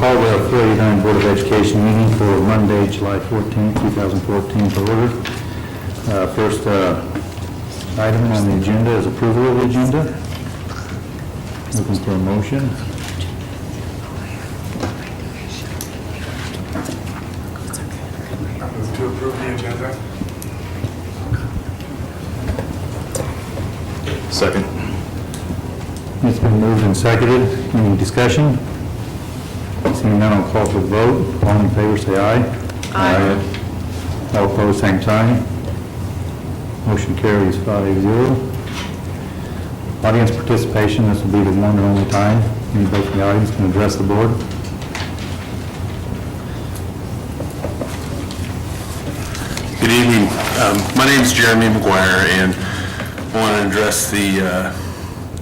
call the 49 Board of Education meeting for Monday, July 14, 2014 to order. First item on the agenda is approval of the agenda. Looking for a motion. Move to approve the agenda. Second. It's been moved and seconded. Any discussion? Seeing none, I'll call for the vote. All in favor, say aye. Aye. All opposed, same sign. Motion carries 5-0. Audience participation, this will be the one and only time anybody from the audience can address the board. Good evening. My name is Jeremy McGuire, and I want to address the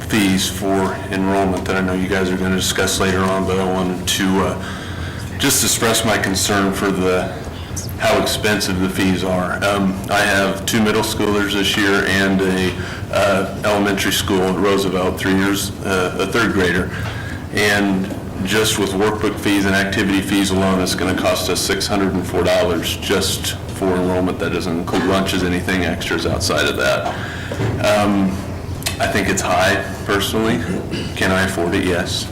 fees for enrollment that I know you guys are going to discuss later on, but I wanted to just express my concern for how expensive the fees are. I have 2 middle schoolers this year and a elementary school at Roosevelt, 3 years, a third grader, and just with workbook fees and activity fees alone, it's going to cost us $604 just for enrollment. That doesn't include lunches, anything extras outside of that. I think it's high, personally. Can I afford it? Yes.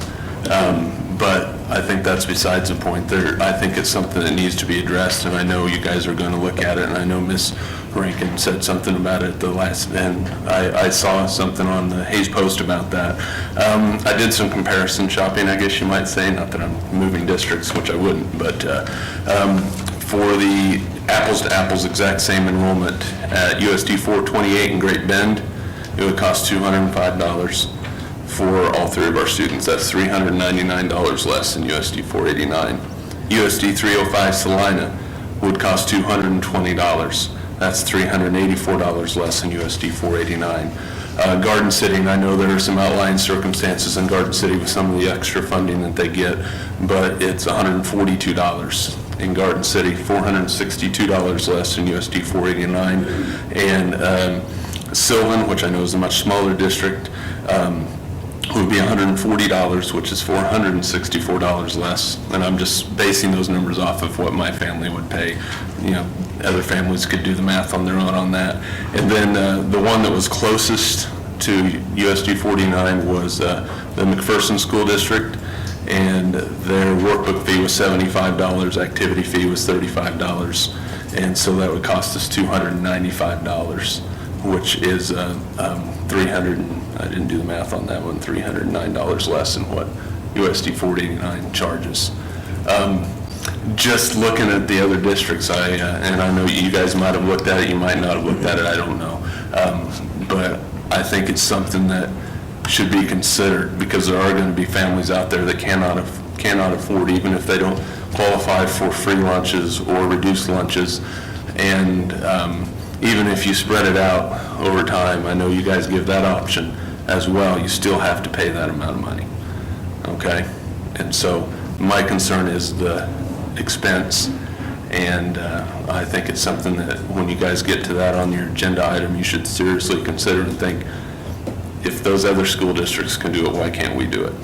But I think that's besides the point. I think it's something that needs to be addressed, and I know you guys are going to look at it, and I know Ms. Rankin said something about it at the last, and I saw something on the Hayes Post about that. I did some comparison shopping, I guess you might say, not that I'm moving districts, which I wouldn't, but for the apples to apples exact same enrollment at USD 428 in Great Bend, it would cost $205 for all 3 of our students. That's $399 less than USD 489. USD 305 Salina would cost $220. That's $384 less than USD 489. Garden City, and I know there are some outlying circumstances in Garden City with some of the extra funding that they get, but it's $142 in Garden City, $462 less than USD 489. And Sylvan, which I know is a much smaller district, would be $140, which is $464 less. And I'm just basing those numbers off of what my family would pay. You know, other families could do the math on their own on that. And then the one that was closest to USD 49 was the McPherson School District, and their workbook fee was $75, activity fee was $35, and so that would cost us $295, which is I didn't do the math on that one, $309 less than what USD 489 charges. Just looking at the other districts, and I know you guys might have looked at it, you might not have looked at it, I don't know. But I think it's something that should be considered, because there are going to be families out there that cannot afford, even if they don't qualify for free lunches or reduced lunches. And even if you spread it out over time, I know you guys give that option as well, you still have to pay that amount of money, okay? And so my concern is the expense, and I think it's something that when you guys get to that on your agenda item, you should seriously consider and think, if those other school districts can do it, why can't we do it?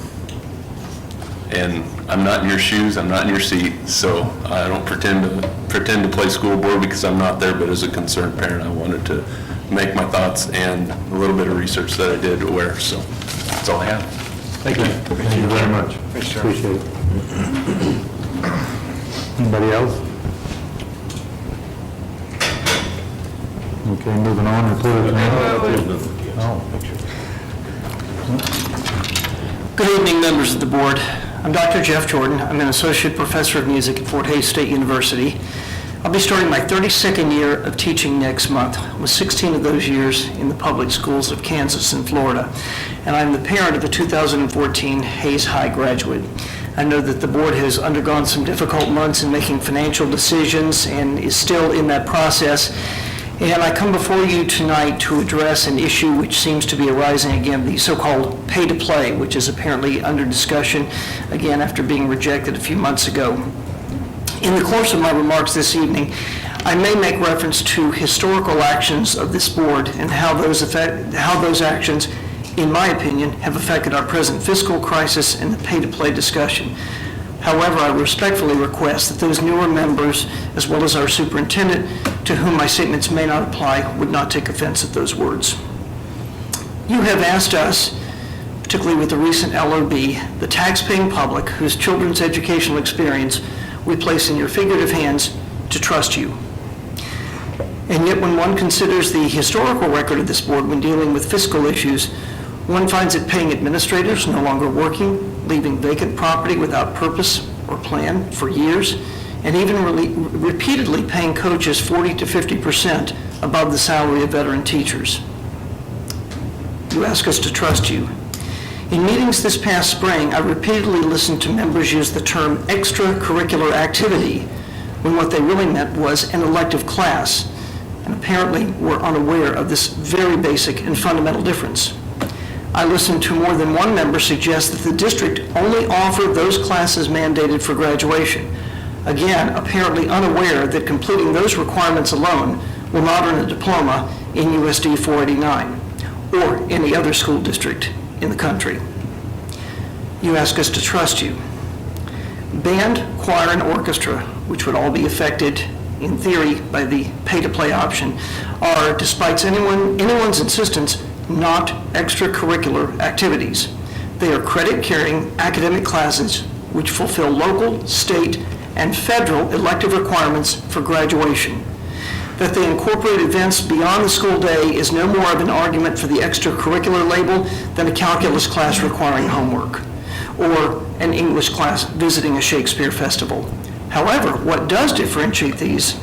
And I'm not in your shoes, I'm not in your seat, so I don't pretend to play school board because I'm not there, but as a concerned parent, I wanted to make my thoughts and a little bit of research that I did aware, so that's all I have. Thank you. Thank you very much. Appreciate it. Anybody else? Okay, moving on. Good evening, members of the board. I'm Dr. Jeff Jordan. I'm an associate professor of music at Fort Hays State University. I'll be starting my 32nd year of teaching next month, with 16 of those years in the public schools of Kansas and Florida. And I'm the parent of a 2014 Hays High graduate. I know that the board has undergone some difficult months in making financial decisions and is still in that process. And I come before you tonight to address an issue which seems to be arising again, the so-called pay-to-play, which is apparently under discussion again after being rejected a few months ago. In the course of my remarks this evening, I may make reference to historical actions of this board and how those actions, in my opinion, have affected our present fiscal crisis and the pay-to-play discussion. However, I respectfully request that those newer members, as well as our superintendent, to whom my statements may not apply, would not take offense at those words. You have asked us, particularly with the recent LOB, the tax-paying public whose children's educational experience we place in your figurative hands, to trust you. And yet, when one considers the historical record of this board when dealing with fiscal issues, one finds it paying administrators no longer working, leaving vacant property without purpose or plan for years, and even repeatedly paying coaches 40 to 50% above the salary of veteran teachers. You ask us to trust you. In meetings this past spring, I repeatedly listened to members use the term extracurricular activity when what they really meant was an elective class, and apparently were unaware of this very basic and fundamental difference. I listened to more than one member suggest that the district only offered those classes mandated for graduation, again, apparently unaware that completing those requirements alone will not earn a diploma in USD 489 or any other school district in the country. You ask us to trust you. Band, choir, and orchestra, which would all be affected in theory by the pay-to-play option, are, despite anyone's insistence, not extracurricular activities. They are credit-carrying academic classes which fulfill local, state, and federal elective requirements for graduation. That they incorporate events beyond the school day is no more of an argument for the extracurricular label than a calculus class requiring homework, or an English class visiting a Shakespeare festival. However, what does differentiate these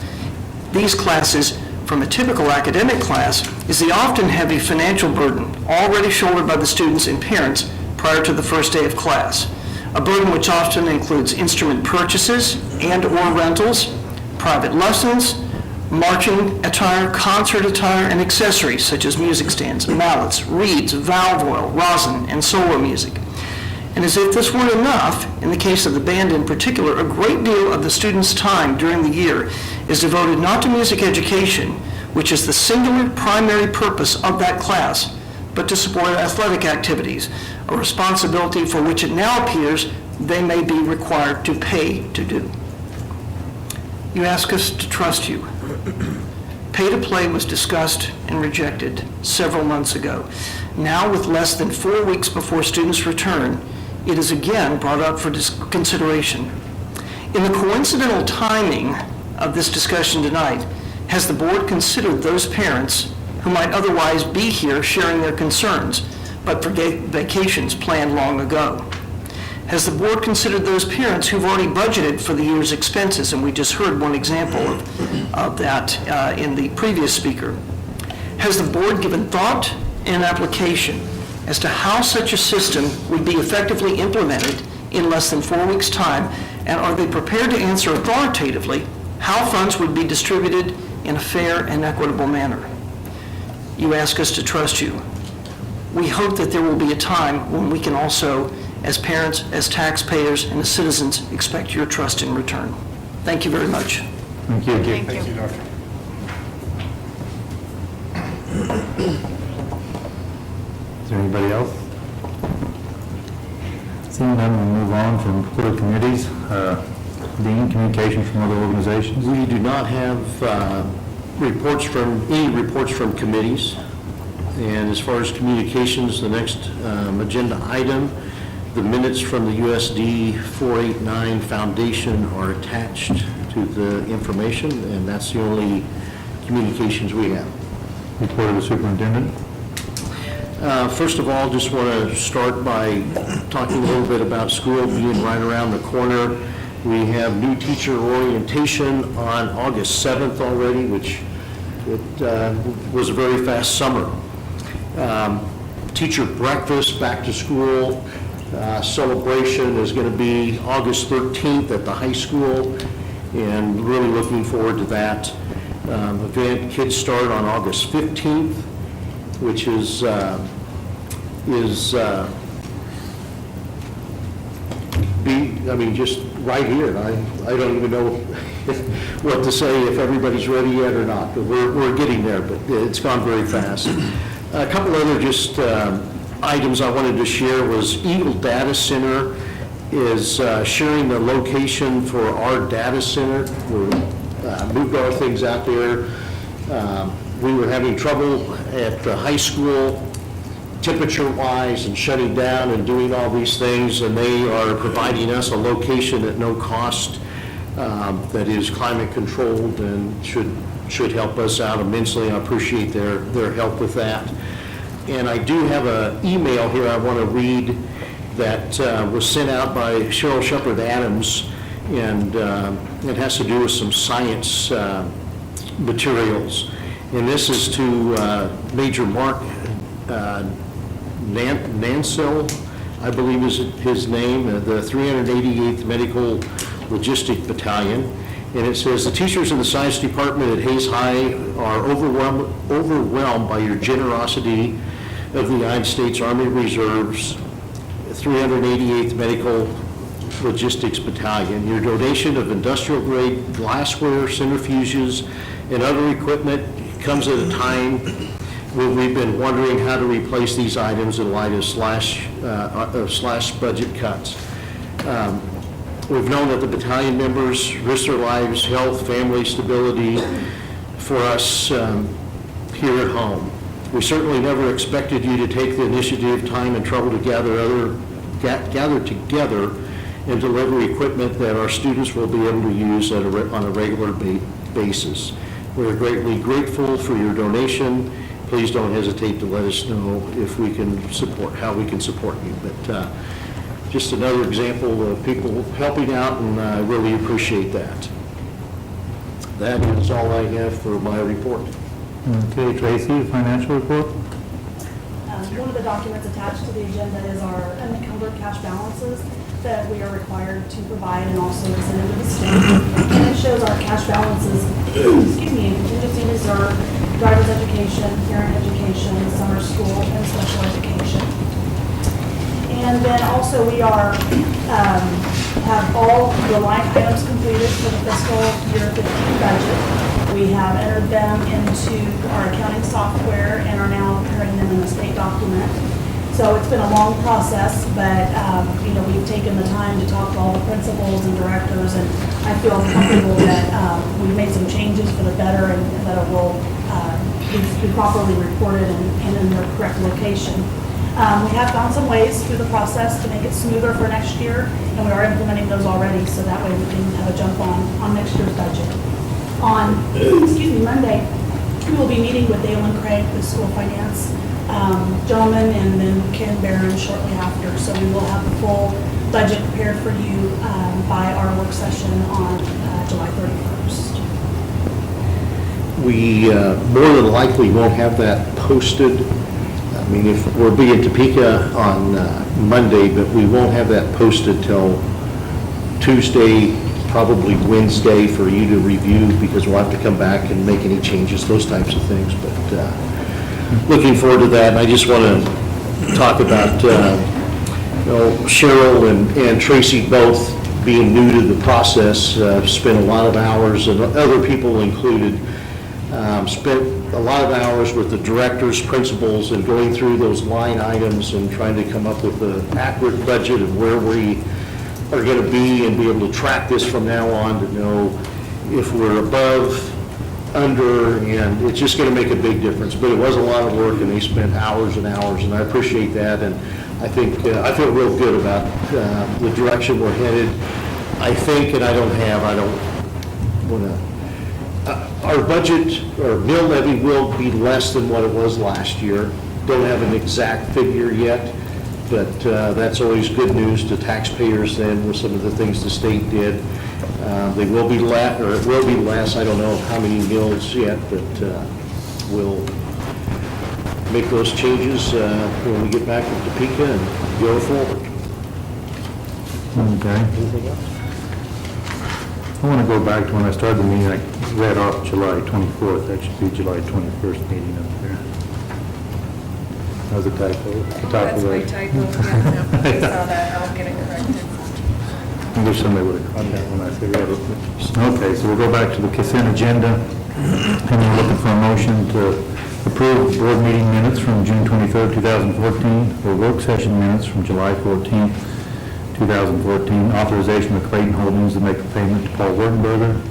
classes from a typical academic class is the often heavy financial burden already shouldered by the students and parents prior to the first day of class, a burden which often includes instrument purchases and/or rentals, private lessons, marching attire, concert attire, and accessories such as music stands, mallets, reeds, valve oil, rosin, and solo music. And as if this weren't enough, in the case of the band in particular, a great deal of the students' time during the year is devoted not to music education, which is the singular primary purpose of that class, but to support athletic activities, a responsibility for which it now appears they may be required to pay to do. You ask us to trust you. Pay to play was discussed and rejected several months ago. Now, with less than 4 weeks before students return, it is again brought up for consideration. In the coincidental timing of this discussion tonight, has the board considered those parents who might otherwise be here sharing their concerns, but for vacations planned long ago? Has the board considered those parents who've already budgeted for the year's expenses? And we just heard one example of that in the previous speaker. Has the board given thought and application as to how such a system would be effectively implemented in less than 4 weeks' time? And are they prepared to answer authoritatively how funds would be distributed in a fair and equitable manner? You ask us to trust you. We hope that there will be a time when we can also, as parents, as taxpayers, and as citizens, expect your trust in return. Thank you very much. Thank you. Thank you, Doctor. Is there anybody else? Seeing none, we'll move on from other committees. Dean, communications from other organizations? We do not have any reports from committees. And as far as communications, the next agenda item, the minutes from the USD 489 Foundation are attached to the information, and that's the only communications we have. Report of the superintendent. First of all, just want to start by talking a little bit about school being right around the corner. We have new teacher orientation on August 7th already, which was a very fast summer. Teacher breakfast, back to school celebration is going to be August 13th at the high school, and really looking forward to that event. Kids start on August 15th, which is just right here. I don't even know what to say, if everybody's ready yet or not, but we're getting there, but it's gone very fast. A couple other just items I wanted to share was Eagle Data Center is sharing the location for our data center. We moved our things out there. We were having trouble at the high school temperature-wise and shutting down and doing all these things, and they are providing us a location at no cost that is climate-controlled and should help us out immensely. I appreciate their help with that. And I do have an email here I want to read that was sent out by Cheryl Shepard Adams, and it has to do with some science materials. And this is to Major Mark Nansel, I believe is his name, the 388th Medical Logistic Battalion. And it says, the teachers in the science department at Hayes High are overwhelmed by your generosity of the United States Army Reserve's 388th Medical Logistics Battalion. Your donation of industrial-grade glassware, centrifuges, and other equipment comes at a time when we've been wondering how to replace these items in light of slash budget cuts. We've known that the battalion members risk their lives, health, family stability for us here at home. We certainly never expected you to take the initiative, time, and trouble to gather together and deliver equipment that our students will be able to use on a regular basis. We're greatly grateful for your donation. Please don't hesitate to let us know if we can support, how we can support you. But just another example of people helping out, and I really appreciate that. That is all I have for my report. Okay, Tracy, financial report? One of the documents attached to the agenda is our unencumbered cash balances that we are required to provide and also send into the state. And it shows our cash balances, excuse me, in contingency reserve, driver's education, parent education, summer school, and special education. And then also we are, have all the line items completed for the fiscal year 15 budget. We have entered them into our accounting software and are now preparing them in a state document. So it's been a long process, but we've taken the time to talk to all the principals and directors, and I feel comfortable that we've made some changes for the better and that it will be properly reported and in the correct location. We have found some ways through the process to make it smoother for next year, and we are implementing those already, so that way we can have a jump on next year's budget. On, Monday, we will be meeting with Dale and Craig, the school finance gentleman, and then Ken Barron shortly after. So we will have the full budget prepared for you by our work session on July 31st. We more than likely won't have that posted. I mean, if we'll be in Topeka on Monday, but we won't have that posted till Tuesday, probably Wednesday for you to review, because we'll have to come back and make any changes, those types of things. But looking forward to that. And I just want to talk about Cheryl and Tracy both being new to the process, spent a lot of hours, and other people included, spent a lot of hours with the directors, principals, and going through those line items and trying to come up with an accurate budget of where we are going to be and be able to track this from now on to know if we're above, under, and it's just going to make a big difference. But it was a lot of work, and they spent hours and hours, and I appreciate that. And I think I feel real good about the direction we're headed. I think, and I don't want to, our budget, or mill levy will be less than what it was last year. Don't have an exact figure yet, but that's always good news to taxpayers then with some of the things the state did. They will be less, or it will be less. I don't know how many mills yet, but we'll make those changes when we get back to Topeka and go forward. Okay. Anything else? I want to go back to when I started the meeting. I read off July 24th. That should be July 21st meeting up there. That was a typo. That's my typo. Yeah, I saw that. I'll get it corrected. I wish somebody would have caught that when I figured it out. Okay, so we'll go back to the consent agenda, and we're looking for a motion to approve board meeting minutes from June 23rd, 2014, or work session minutes from July 14th, 2014, authorization of Clayton Holdings to make a payment to Paul Wertenberger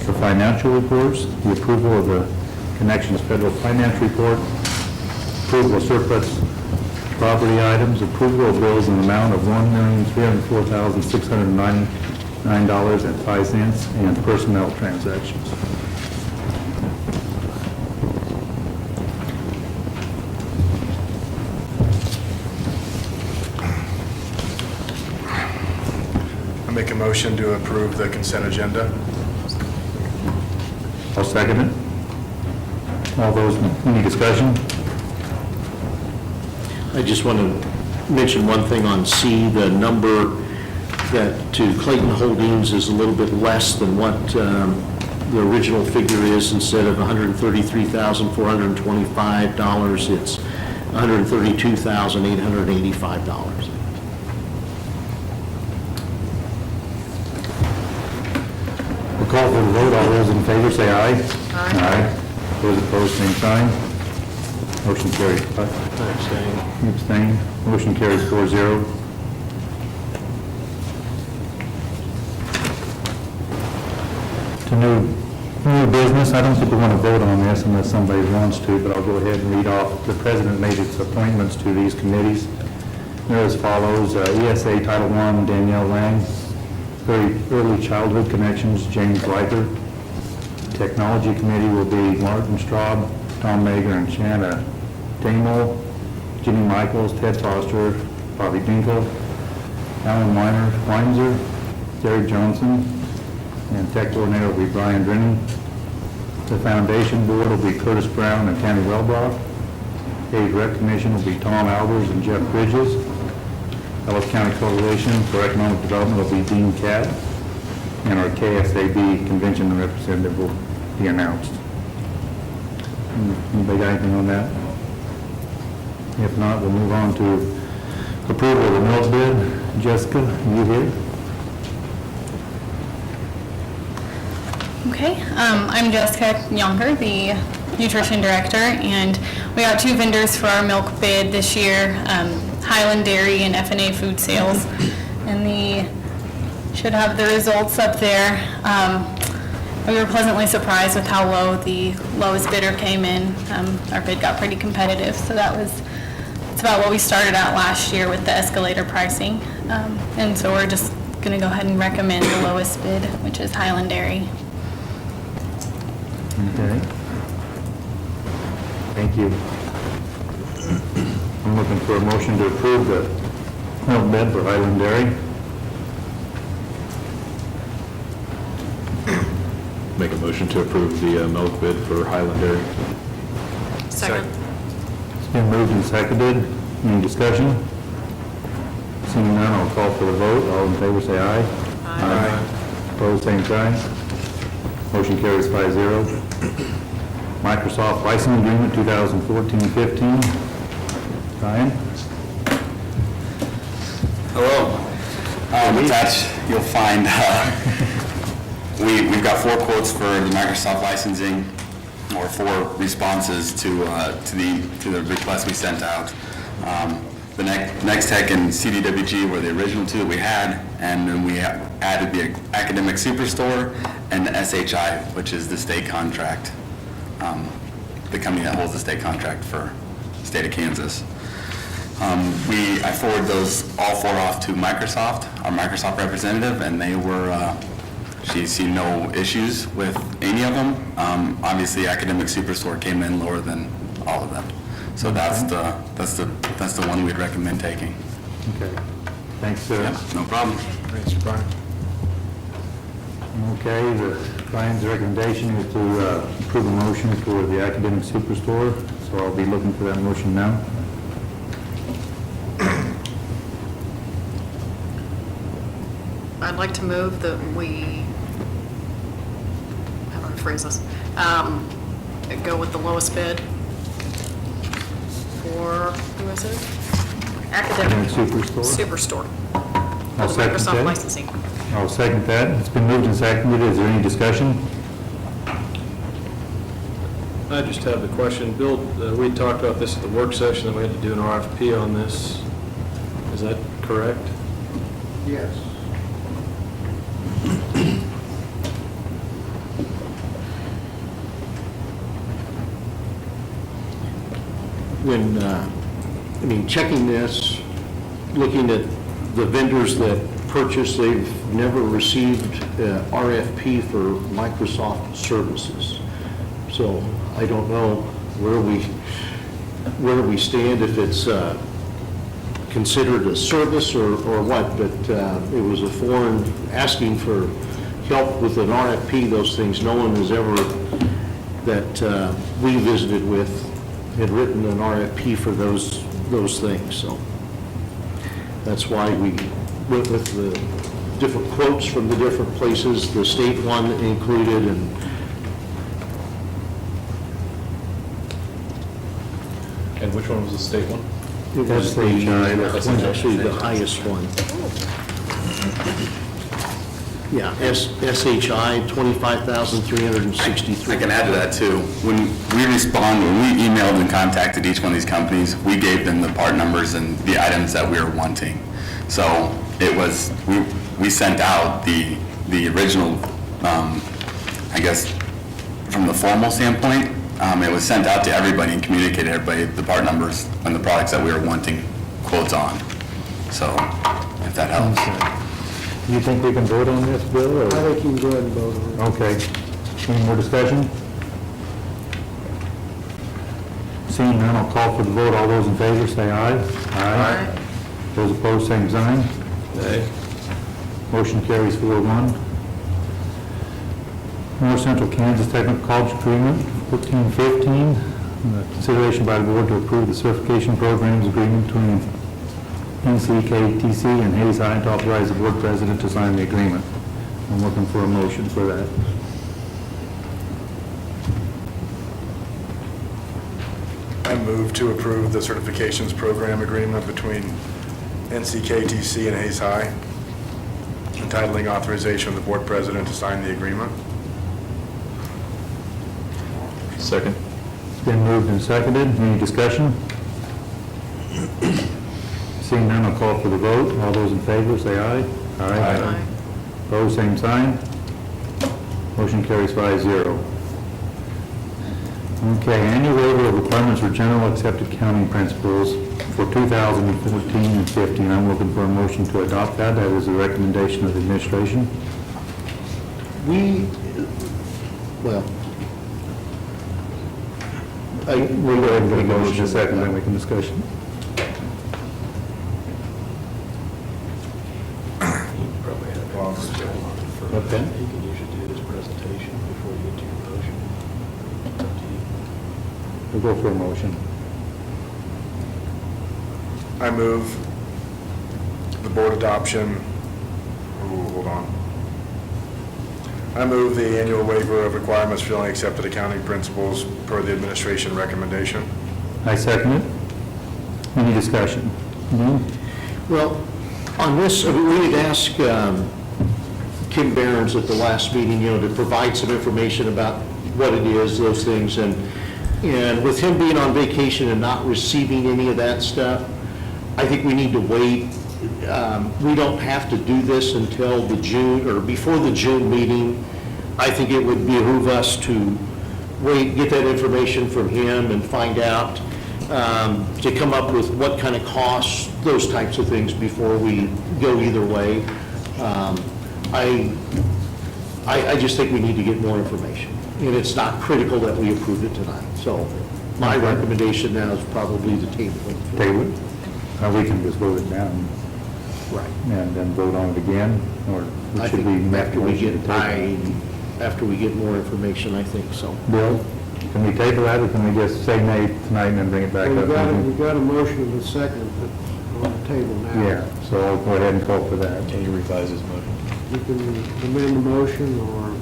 for financial reports, the approval of the Connections Federal Finance Report, approval of surplus property items, approval of bills in the amount of $1,304,699.05, and personnel transactions. I make a motion to approve the consent agenda. I'll second it. All those, any discussion? I just want to mention one thing on C, the number that to Clayton Holdings is a little bit less than what the original figure is. Instead of $133,425, it's $132,885. We'll call for the vote. All those in favor say aye. Aye. Those opposed, same sign. Motion carries. You abstain. Motion carries 4-0. To new business, I don't think we want to vote on this unless somebody wants to, but I'll go ahead and read off. The president made its appointments to these committees. They're as follows. ESA Title I, Danielle Lang. Early Childhood Connections, James Riker. Technology Committee will be Martin Straub, Tom Mager, and Shanna Damo, Jimmy Michaels, Ted Foster, Bobby Dinkle, Alan Weinzer, Derek Johnson, and Tech Coordinator will be Brian Drennan. The Foundation Board will be Curtis Brown and Tammy Wellbrock. Age Rec Commission will be Tom Albers and Jeff Bridges. Ellis County Coalition for Economic Development will be Dean Catt, and our KSAB Convention representative will be announced. Anybody got anything on that? If not, we'll move on to approval of the milk bid. Jessica, you here? Okay, I'm Jessica Yonker, the nutrition director, and we got 2 vendors for our milk bid this year, Highland Dairy and F&A Food Sales, and should have the results up there. We were pleasantly surprised with how low the lowest bidder came in. Our bid got pretty competitive, so it's about what we started out last year with the escalator pricing, and so we're just going to go ahead and recommend the lowest bid, which is Highland Dairy. Okay. Thank you. I'm looking for a motion to approve the milk bid for Highland Dairy. Make a motion to approve the milk bid for Highland Dairy. Second. It's been moved and seconded. Any discussion? Seeing none, I'll call for the vote. All in favor say aye. Aye. Opposed, same sign. Motion carries 5-0. Microsoft License Agreement 2014-15. Ryan? Hello. Attached, you'll find we've got 4 quotes for the Microsoft licensing, or 4 responses to the request we sent out. The Next Tech and CDWG were the original 2 we had, and then we added the Academic Superstore and the SHI, which is the state contract, the company that holds the state contract for the state of Kansas. I forwarded those all 4 off to Microsoft, our Microsoft representative, and she seen no issues with any of them. Obviously, Academic Superstore came in lower than all of them. So that's the one we'd recommend taking. Okay. Thanks, sir. Yeah, no problem. Thanks, Brian. Okay, Brian's recommendation is to approve a motion for the Academic Superstore, so I'll be looking for that motion now. I'd like to move that we, how do I phrase this? Go with the lowest bid for, who is it? Academic Superstore. Superstore. I'll For the second Microsoft that. licensing. I'll second that. It's been moved and seconded. Is there any discussion? I just have the question. Bill, we talked about this at the work session, that we had to do an RFP on this. Is that correct? Yes. When, checking this, looking at the vendors that purchase, they've never received RFP for Microsoft services. So I don't know where we stand, if it's considered a service or what, but it was a foreign, asking for help with an RFP, those things, no one has ever, that we visited with, had written an RFP for those things, so that's why we went with the different quotes from the different places, the state one included, and And which one was the state one? it was the, actually the highest one. Yeah, SHI, 25,363. I can add to that too. When we emailed and contacted each one of these companies, we gave them the part numbers and the items that we were wanting. So it was, we sent out the original, I guess, from the formal standpoint, it was sent out to everybody and communicated to everybody the part numbers and the products that we were wanting quotes on. So if that helps. Do you think we can vote on this, Bill? Or? I think you can go ahead and vote on it. Okay. Any more discussion? Seeing none, I'll call for the vote. All those in favor, say aye. Aye. Those opposed, same sign. Nay. Motion carries 4-1. North Central Kansas Technical College Agreement, 1415. Consideration by the board to approve the certification programs agreement between NCKTC and Hayes High to authorize the board president to sign the agreement. I'm looking for a motion for that. I move to approve the certifications program agreement between NCKTC and Hayes High, entitling authorization of the board president to sign the agreement. Second. It's been moved and seconded. Any discussion? Seeing none, I'll call for the vote. All those in favor, say aye. Aye. Opposed, same sign. Motion carries 5-0. Okay, annual waiver of requirements for general accepted accounting principles for 2014 and 15. I'm looking for a motion to adopt that. That is the recommendation of the administration. We'll We'll go ahead and get a motion in a second, then we can discuss it. Probably have Okay. You can usually do this presentation before you get to your motion. It's up to you. We'll go for a motion. I move the board adoption, hold on. I move the annual waiver of requirements for generally accepted accounting principles per the administration recommendation. I second it. Any discussion? No? Well, on this, we had asked Kim Behrens at the last meeting, to provide some information about what it is, those things, and with him being on vacation and not receiving any of that stuff, I think we need to wait. We don't have to do this until the June, or before the June meeting. I think it would behoove us to wait, get that information from him and find out, to come up with what kind of costs, those types of things before we go either way. I just think we need to get more information. And it's not critical that we approve it tonight. So my recommendation now is probably to table it. Table it? We can just vote it down. Right. And then vote on it again, or I should think we make a after we motion get, to table it? after we get more information, I think so. Bill, can we table that, or can we just say nay tonight and then bring it back up? We've got a motion and a second that's on the table now. Yeah, so I'll go ahead and call for that. Can you revise his motion? You can amend the motion or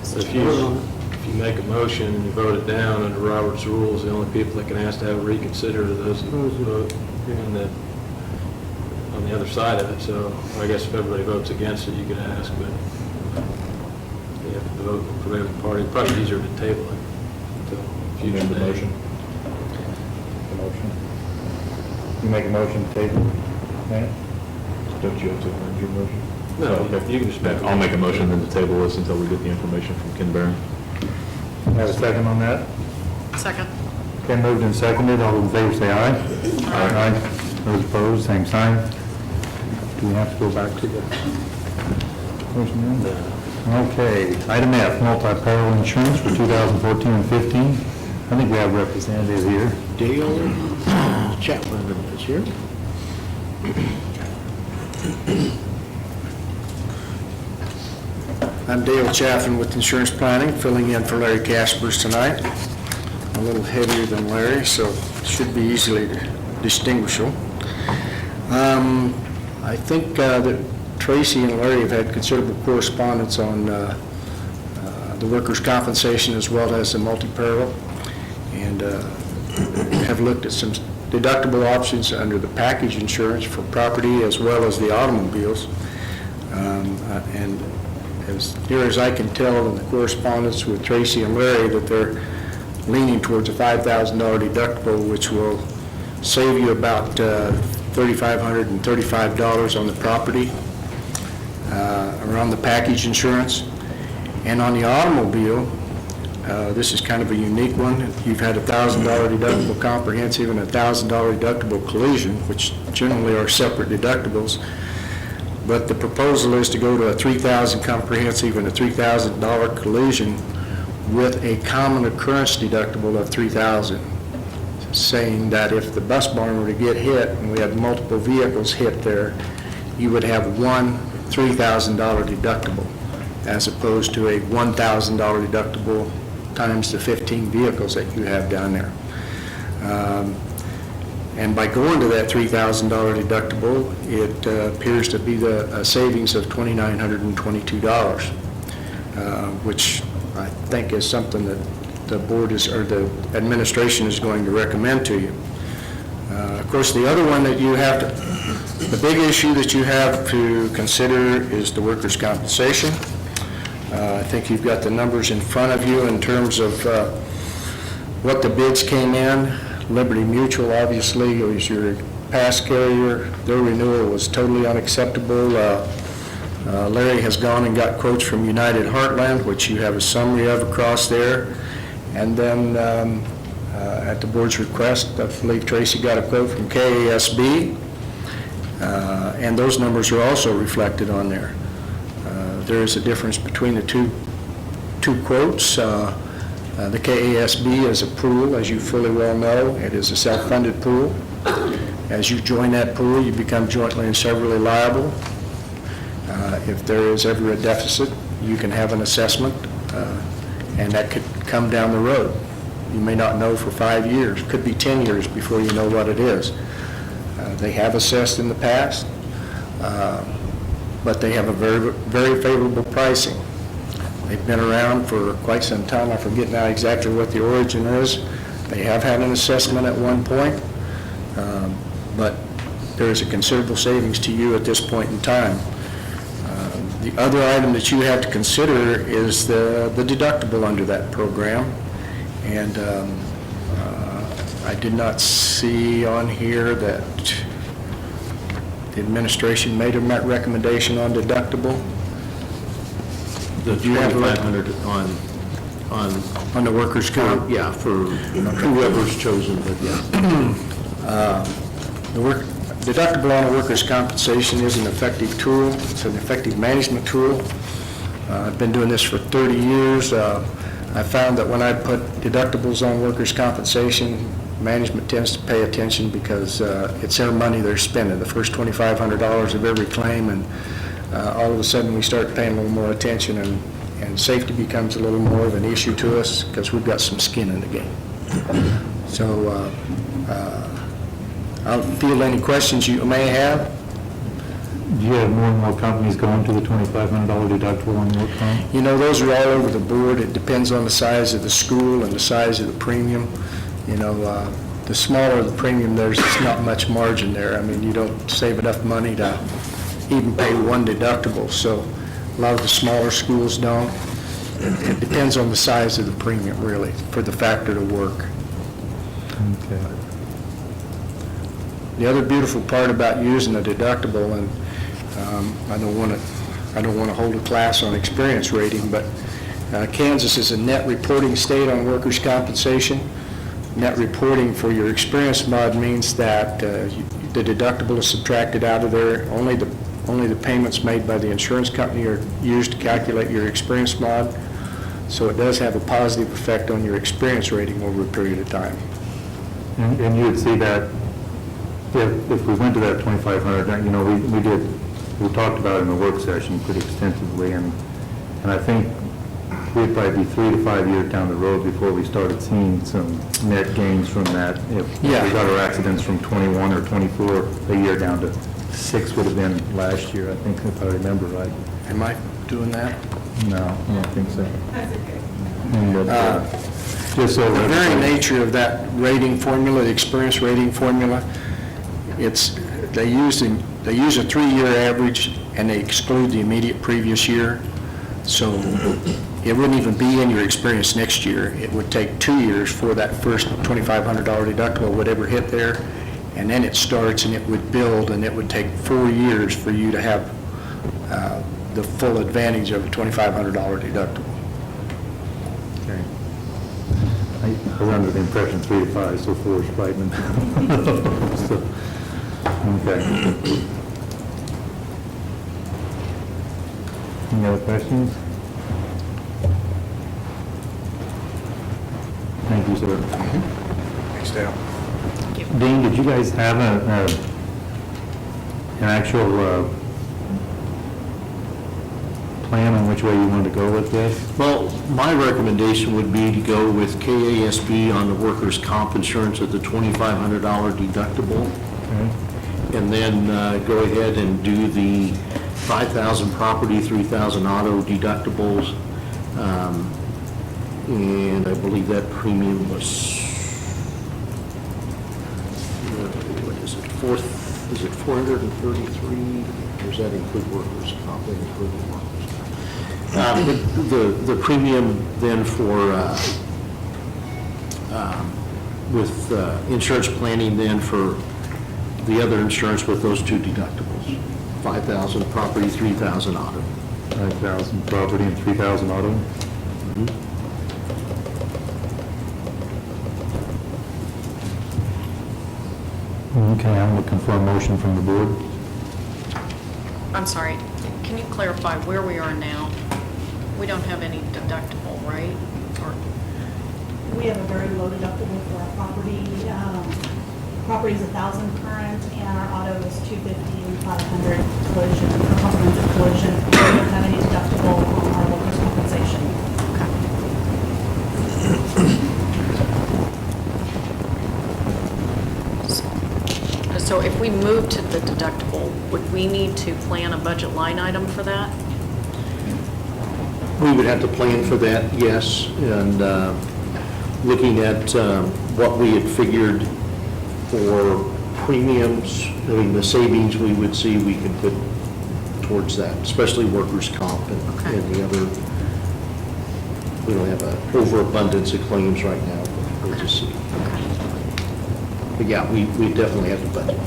So if vote on it. you make a motion and you vote it down under Robert's rules, the only people that can ask to have it reconsidered are those who vote on the other side of it. So I guess if everybody votes against it, you could ask, but you have to vote for the prevailing party. Probably easier to table it until future day. The motion. You make a motion to table, okay? Don't you have to amend your motion? No, Okay. you can just make. I'll make a motion then to table this until we get the information from Ken Barron. Have a second on that? Second. Okay, moved and seconded, all in favor say aye. Aye. Those opposed, same sign. Do we have to go back to the motion then? Okay, item F, multi-peril insurance for 2014 and 15. I think we have a representative here. Dale Chapman is here. I'm Dale Chaffin with Insurance Planning, filling in for Larry Caspers tonight. A little heavier than Larry, so it should be easily distinguishable. I think that Tracy and Larry have had considerable correspondence on the workers' compensation as well as the multi-peril, and have looked at some deductible options under the package insurance for property as well as the automobiles. And as near as I can tell in the correspondence with Tracy and Larry, that they're leaning towards a $5,000 deductible, which will save you about $3,535 on the property, around the package insurance. And on the automobile, this is kind of a unique one. You've had a $1,000 deductible comprehensive and a $1,000 deductible collision, which generally are separate deductibles. But the proposal is to go to a $3,000 comprehensive and a $3,000 collision with a common occurrence deductible of $3,000, saying that if the bus barn were to get hit and we had multiple vehicles hit there, you would have one $3,000 deductible, as opposed to a $1,000 deductible times the 15 vehicles that you have down there. And by going to that $3,000 deductible, it appears to be a savings of $2,922, which I think is something that the board is, or the administration is going to recommend to you. Of course, the other one that you have to, the big issue that you have to consider is the workers' compensation. I think you've got the numbers in front of you in terms of what the bids came in. Liberty Mutual, obviously, is your past carrier. Their renewal was totally unacceptable. Larry has gone and got quotes from United Heartland, which you have a summary of across there. And then at the board's request, I believe Tracy got a quote from KASB, and those numbers are also reflected on there. There is a difference between the two quotes. The KASB is a pool, as you fully well know. It is a self-funded pool. As you join that pool, you become jointly and severally liable. If there is ever a deficit, you can have an assessment, and that could come down the road. You may not know for 5 years, could be 10 years before you know what it is. They have assessed in the past, but they have a very, very favorable pricing. They've been around for quite some time. I forget now exactly what the origin is. They have had an assessment at one point, but there is a considerable savings to you at this point in time. The other item that you have to consider is the deductible under that program. And I did not see on here that the administration made a recommendation on deductible. The 2,500 on the workers' comp? Yeah, for whoever's chosen, but yeah. Deductible on a workers' compensation is an effective tool. It's an effective management tool. I've been doing this for 30 years. I found that when I put deductibles on workers' compensation, management tends to pay attention because it's their money they're spending, the first $2,500 of every claim, and all of a sudden we start paying a little more attention, and safety becomes a little more of an issue to us because we've got some skin in the game. So I'll field any questions you may have. Do you have more and more companies going to the $2,500 deductible on work comp? You know, those are all over the board. It depends on the size of the school and the size of the premium. You know, the smaller the premium, there's not much margin there. I mean, you don't save enough money to even pay one deductible. So a lot of the smaller schools don't. It depends on the size of the premium, really, for the factor to work. Okay. The other beautiful part about using a deductible, and I don't want to hold a class on experience rating, but Kansas is a net reporting state on workers' compensation. Net reporting for your experience mod means that the deductible is subtracted out of there. Only the payments made by the insurance company are used to calculate your experience mod. So it does have a positive effect on your experience rating over a period of time. And you would see that if we went to that 2,500, you know, we talked about it in the work session pretty extensively, and I think we'd probably be 3 to 5 years down the road before we started seeing some net gains from that. If we got our accidents from 21 or 24 a year down to 6 would have been last year, I think, if I remember right. Am I doing that? No, I don't think so. Just so The very nature of that rating formula, the experience rating formula, they use a 3-year average and they exclude the immediate previous year. So it wouldn't even be in your experience next year. It would take 2 years for that first $2,500 deductible would ever hit there, and then it starts and it would build, and it would take 4 years for you to have the full advantage of a $2,500 deductible. Okay. I was under the impression 3 to 5, so 4 is frightening. So, okay. Any other questions? Thank you, sir. Thanks, Dale. Dean, did you guys have an actual plan on which way you wanted to go with this? Well, my recommendation would be to go with KASB on the workers' comp insurance at the $2,500 deductible, Okay. and then go ahead and do the 5,000 property, 3,000 auto deductibles. And I believe that premium was, what is it, 433? Or does that include workers' comp? That includes workers' comp. The premium then for, with insurance planning then for the other insurance with those 2 deductibles, 5,000 property, 3,000 auto. 5,000 property and 3,000 auto? Mm-hmm. Okay, I'm looking for a motion from the board. I'm sorry, can you clarify where we are now? We don't have any deductible, right? Or We have a very low deductible for our property. Property is 1,000 current, and our auto is 250 and 500 collision, or comprehensive collision. We don't have any deductible on our workers' compensation. So if we move to the deductible, would we need to plan a budget line item for that? We would have to plan for that, yes, and looking at what we had figured for premiums, I mean, the savings we would see we could put towards that, especially workers' comp and the other. We don't have an overabundance of claims right now, but we'll just see. But yeah, we definitely have the budget.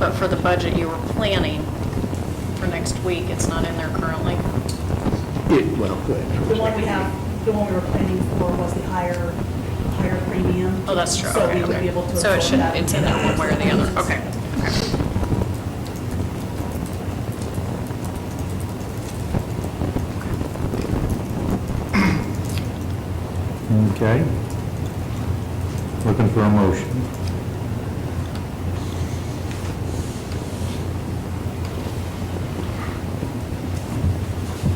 But for the budget you were planning for next week, it's not in there currently? Well, go ahead. The one we were planning for was the higher premium. Oh, that's true. So Okay, we would okay. be able to. So it absorb should, that it's in there one way or the other. Okay. Okay. Looking for a motion.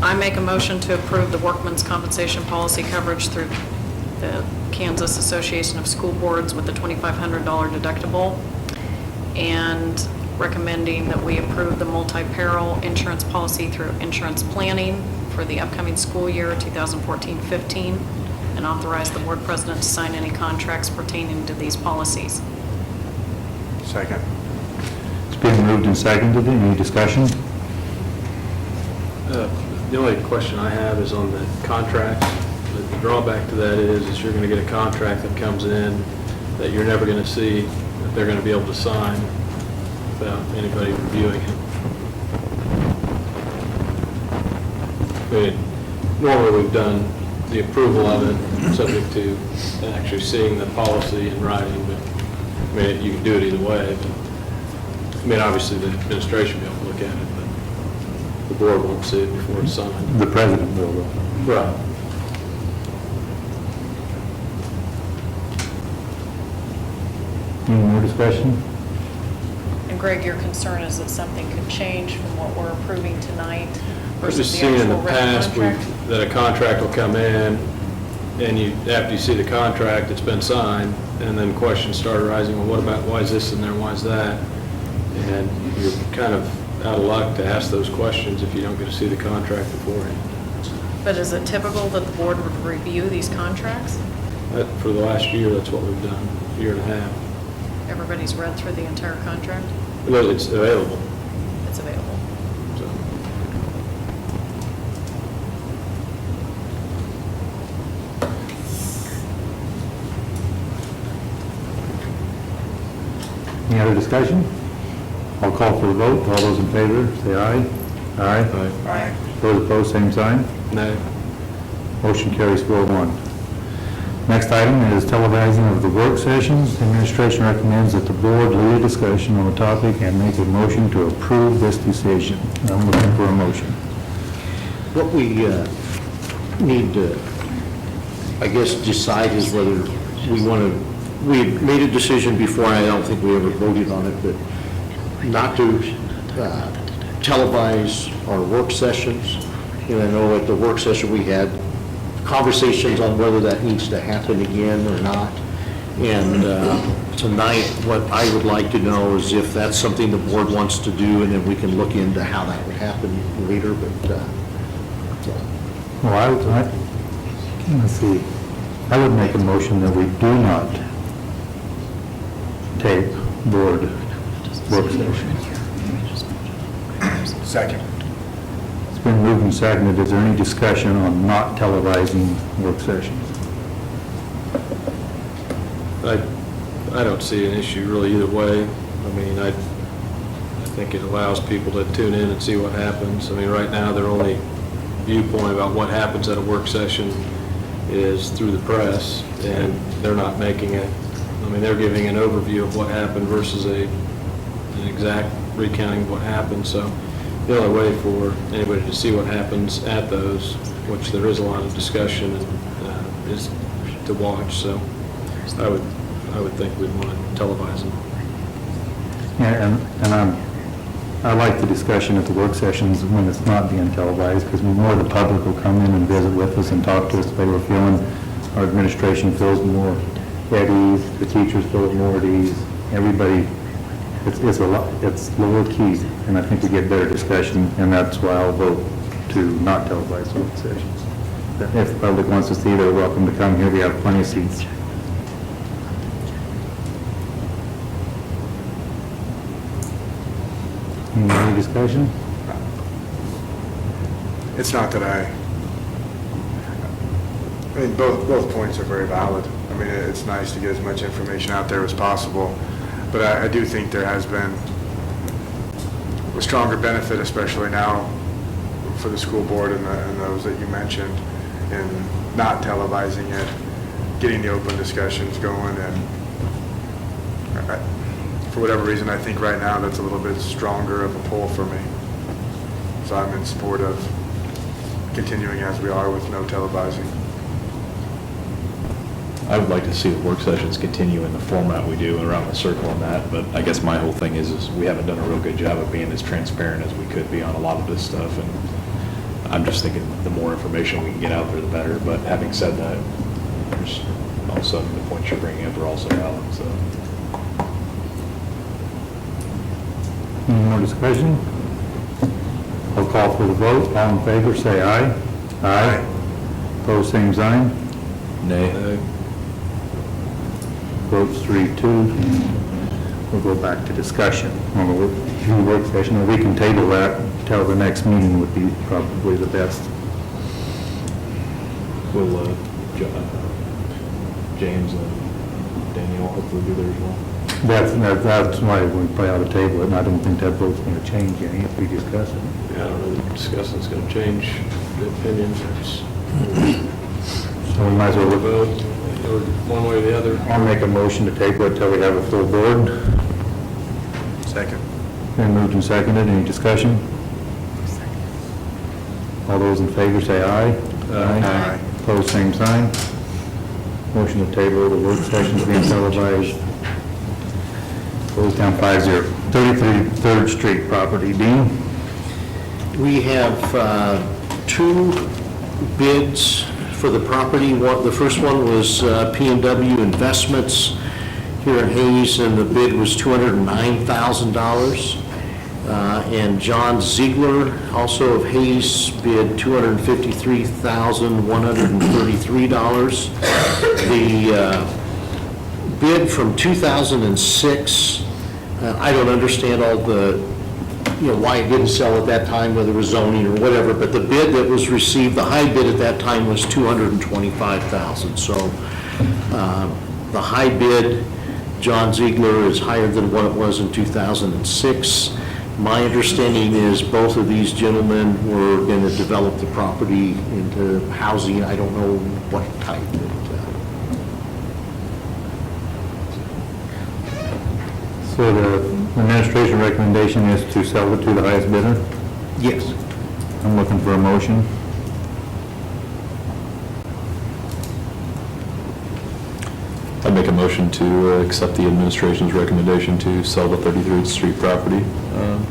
I make a motion to approve the workman's compensation policy coverage through the Kansas Association of School Boards with the $2,500 deductible, and recommending that we approve the multi-peril insurance policy through insurance planning for the upcoming school year, 2014-15, and authorize the board president to sign any contracts pertaining to these policies. Second. It's been moved and seconded. Any discussion? The only question I have is on the contracts. The drawback to that is you're going to get a contract that comes in that you're never going to see, that they're going to be able to sign without anybody reviewing it. I mean, normally we've done the approval of it, subject to actually seeing the policy in writing, but, I mean, you can do it either way, but, I mean, obviously the administration will be able to look at it, but the board won't see it before it's signed. The president will, though. Right. Any more discussion? And Greg, your concern is that something could change from what we're approving tonight I've just versus the seen in the actual written past contract? that a contract will come in, and you, after you see the contract, it's been signed, and then questions start arising, well, what about, why is this in there, why is that? And you're kind of out of luck to ask those questions if you don't get to see the contract beforehand. But is it typical that the board would review these contracts? For the last year, that's what we've done, year and a half. Everybody's read through the entire contract? But it's available, It's available. so. Any other discussion? I'll call for the vote. All those in favor, say aye. Aye. Right. Those opposed, same sign. No. Motion carries 4-1. Next item is televising of the work sessions. The administration recommends that the board lead a discussion on the topic and make a motion to approve this decision. I'm looking for a motion. What we need to, I guess, decide is whether we want to, we had made a decision before, I don't think we ever voted on it, but not to televise our work sessions. And I know at the work session, we had conversations on whether that needs to happen again or not. And tonight, what I would like to know is if that's something the board wants to do, and then we can look into how that would happen later, but, Well, let's see. I would make a motion that we do not tape board work sessions. Second. It's been moved and seconded. Is there any discussion on not televising work sessions? I don't see an issue really either way. I mean, I think it allows people to tune in and see what happens. I mean, right now, their only viewpoint about what happens at a work session is through the press, and they're not making it, I mean, they're giving an overview of what happened versus an exact recounting of what happened. So the only way for anybody to see what happens at those, which there is a lot of discussion, is to watch. So I would think we'd want to televise them. Yeah, and I like the discussion at the work sessions when it's not being televised, because more of the public will come in and visit with us and talk to us the way we're feeling. Our administration feels more at ease, the teachers feel more at ease. Everybody, it's lower key, and I think we get better discussion, and that's why I'll vote to not televise work sessions. If the public wants to see, they're welcome to come here. We have plenty of seats. Any discussion? It's not that I mean, both points are very valid. I mean, it's nice to get as much information out there as possible, but I do think there has been a stronger benefit, especially now for the school board and those that you mentioned, in not televising it, getting the open discussions going, and for whatever reason, I think right now that's a little bit stronger of a pull for me. So I'm in support of continuing as we are with no televising. I would like to see the work sessions continue in the format we do around the circle on that, but I guess my whole thing is we haven't done a real good job of being as transparent as we could be on a lot of this stuff, and I'm just thinking the more information we can get out there, the better. But having said that, there's also the points you're bringing up are also valid, so. Any more discussion? I'll call for the vote. All in favor, say aye. Aye. Opposed, same sign. Nay. Votes 3-2. We'll go back to discussion on the work session, or we can table that until the next meeting would be probably the best. Will James and Danielle hopefully be there as well. That's why we probably ought to table it, and I don't think that vote's going to change any if we discuss it. Yeah, I don't know that discussing's going to change the opinions. So we might as well look. Vote, or one way or the other. I'll make a motion to table it till we have a full board. Second. Been moved and seconded. Any discussion? All those in favor say aye. Aye. Opposed, same sign. Motion to table, the work session's being televised. Goes down 5-0. 33 Third Street property, Dean? We have two bids for the property. The first one was P&W Investments here in Hayes, and the bid was $209,000. And John Ziegler, also of Hayes, bid $253,133. The bid from 2006, I don't understand all the, why it didn't sell at that time, whether it was zoning or whatever, but the bid that was received, the high bid at that time was $225,000. So the high bid, John Ziegler, is higher than what it was in 2006. My understanding is both of these gentlemen were going to develop the property into housing. I don't know what type. So the administration recommendation is to sell it to the highest bidder? Yes. I'm looking for a motion. I make a motion to accept the administration's recommendation to sell the 33rd Street property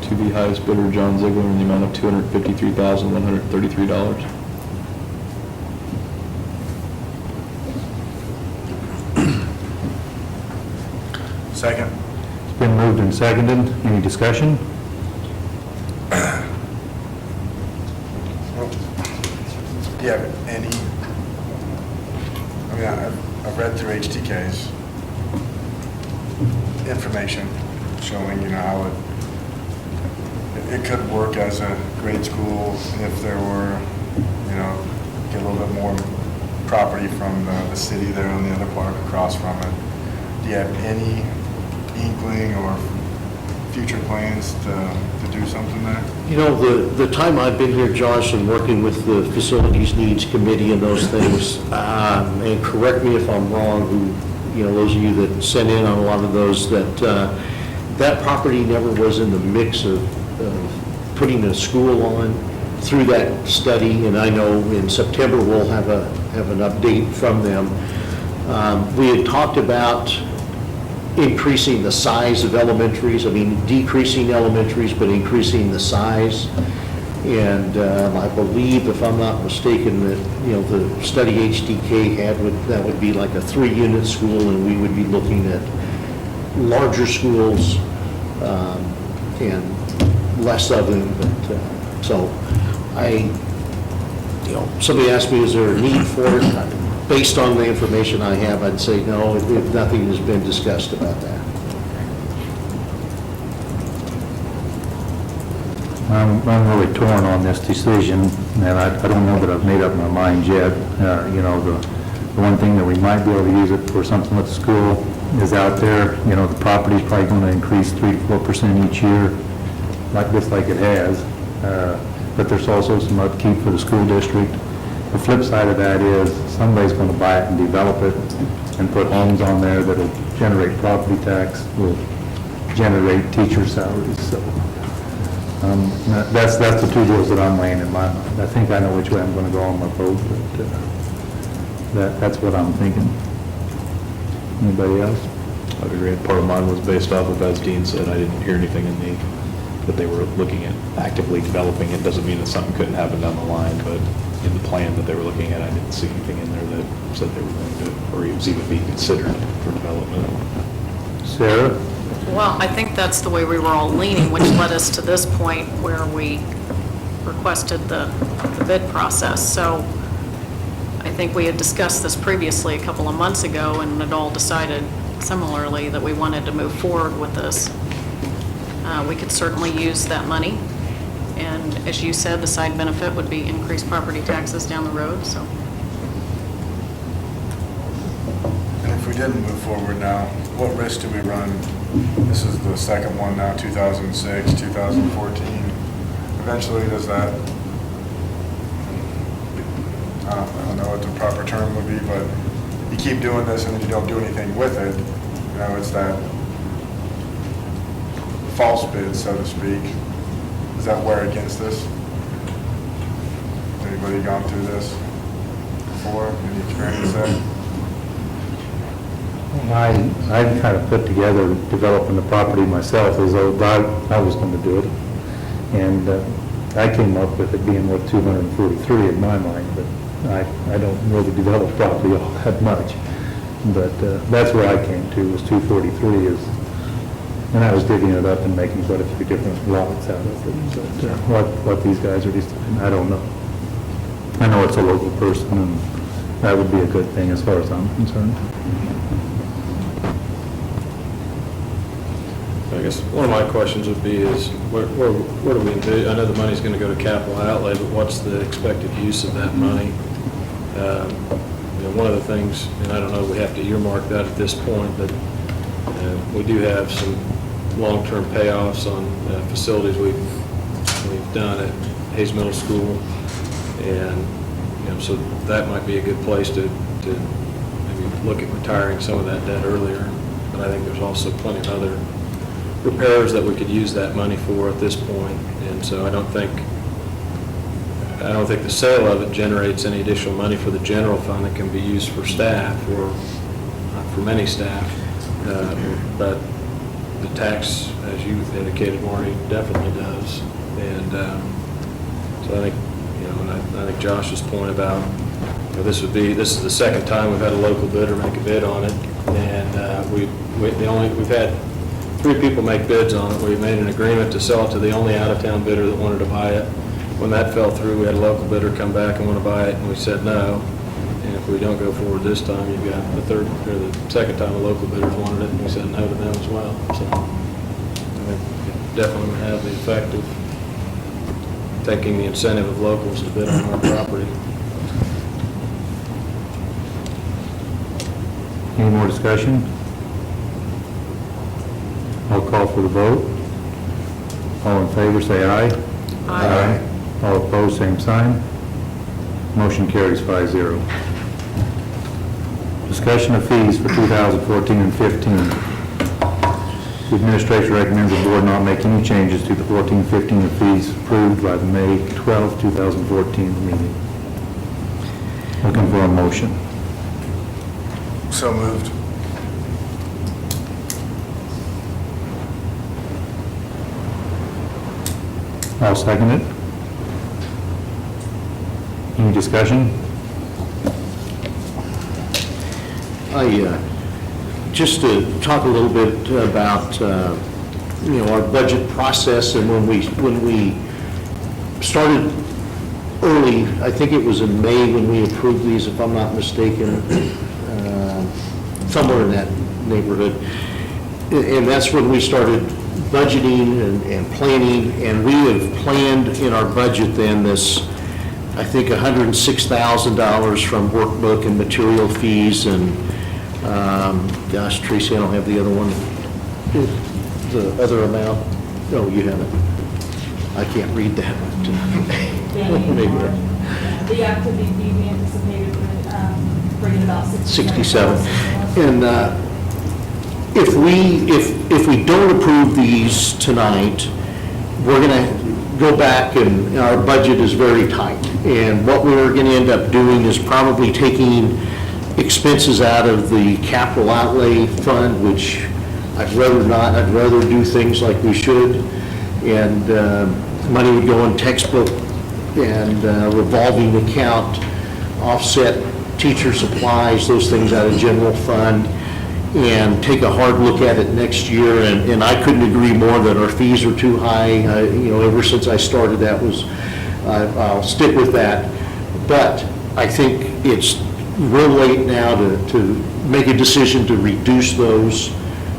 to the highest bidder, John Ziegler, in the amount of $253,133. Second. It's been moved and seconded. Any discussion? Do you have any, I've read through HTK's information showing, how it could work as a grade school if there were, get a little bit more property from the city there on the other park across from it. Do you have any inkling or future plans to do something there? The time I've been here, Josh, and working with the Facilities Needs Committee and those things, and correct me if I'm wrong, those of you that sent in on a lot of those, that property never was in the mix of putting a school on through that study, and I know in September we'll have an update from them. We had talked about increasing the size of elementaries, decreasing elementaries, but increasing the size. And I believe, if I'm not mistaken, that, the study HDK had, that would be like a 3-unit school, and we would be looking at larger schools and less of them. But, so somebody asked me, is there a need for it? Based on the information I have, I'd say no, if nothing has been discussed about that. I'm really torn on this decision, and I don't know that I've made up my mind yet. The one thing that we might be able to use it for something with the school is out there. The property's probably going to increase 3 to 4% each year, like it has. But there's also some upkeep for the school district. The flip side of that is somebody's going to buy it and develop it and put homes on there that'll generate property tax, will generate teacher salaries. So that's the two deals that I'm weighing in my mind. I think I know which way I'm going to go on my vote, but that's what I'm thinking. Anybody else? I would agree. Part of mine was based off of, as Dean said, I didn't hear anything that they were looking at actively developing. It doesn't mean that something couldn't happen down the line, but in the plan that they were looking at, I didn't see anything in there that said they were going to, or it was even being considered for development. Sarah? Well, I think that's the way we were all leaning, which led us to this point where we requested the bid process. So I think we had discussed this previously a couple of months ago and had all decided similarly that we wanted to move forward with this. We could certainly use that money. And as you said, the side benefit would be increased property taxes down the road, so. And if we didn't move forward now, what risk do we run? This is the second one now, 2006, 2014. Eventually, does that, I don't know what the proper term would be, but you keep doing this and then you don't do anything with it. You know, it's that false bid, so to speak. Does that wear against this? Has anybody gone through this before? Any experience there? I kind of put together developing the property myself as though I was going to do it. And I came up with it being worth 243 in my mind, but I don't really develop property all that much. But that's where I came to, was 243 is, and I was digging it up and making quite a few different lots out of it. But what these guys are deciding, I don't know. I know it's a local person, and that would be a good thing as far as I'm concerned. I guess one of my questions would be is, what do we envision? I know the money's going to go to capital outlay, but what's the expected use of that money? You know, one of the things, and I don't know if we have to earmark that at this point, but we do have some long-term payoffs on facilities we've done at Hayes Middle School, and you know, so that might be a good place to maybe look at retiring some of that debt earlier. But I think there's also plenty of other repairs that we could use that money for at this point, and so I don't think the sale of it generates any additional money for the general fund that can be used for staff or for many staff. But the tax, as you indicated, Marty, definitely does. And so I think, you know, and I think Josh's point about, you know, this is the second time we've had a local bidder make a bid on it, and we've had 3 people make bids on it. We made an agreement to sell it to the only out-of-town bidder that wanted to buy it. When that fell through, we had a local bidder come back and want to buy it, and we said no. And if we don't go forward this time, you've got the second time a local bidder wanted it, and we said no to them as well. So I think it definitely would have the effect of taking the incentive of locals to bid on our property. Any more discussion? I'll call for the vote. All in favor, say aye. Aye. All opposed, same sign. Motion carries 5-0. Discussion of fees for 2014 and 15. The administration recommends the board not make any changes to the 14-15 fees approved by the May 12, 2014 meeting. Looking for a motion. So moved. I'll second it. Any discussion? Just to talk a little bit about, you know, our budget process, and when we started early, I think it was in May when we approved these, if I'm not mistaken, somewhere in that neighborhood. And that's when we started budgeting and planning, and we have planned in our budget then this, I think, $106,000 from workbook and material fees, and gosh, Tracy, I don't have the other one, the other amount. No, you have it. I can't read that. Maybe. The activity fee we anticipated would bring in about 67. And if we don't approve these tonight, we're going to go back, and our budget is very tight. And what we're going to end up doing is probably taking expenses out of the capital outlay fund, which I'd rather not. I'd rather do things like we should. And money would go in textbook and revolving account, offset teacher supplies, those things out of general fund, and take a hard look at it next year. And I couldn't agree more that our fees are too high. You know, ever since I started, that was, I'll stick with that. But I think it's real late now to make a decision to reduce those.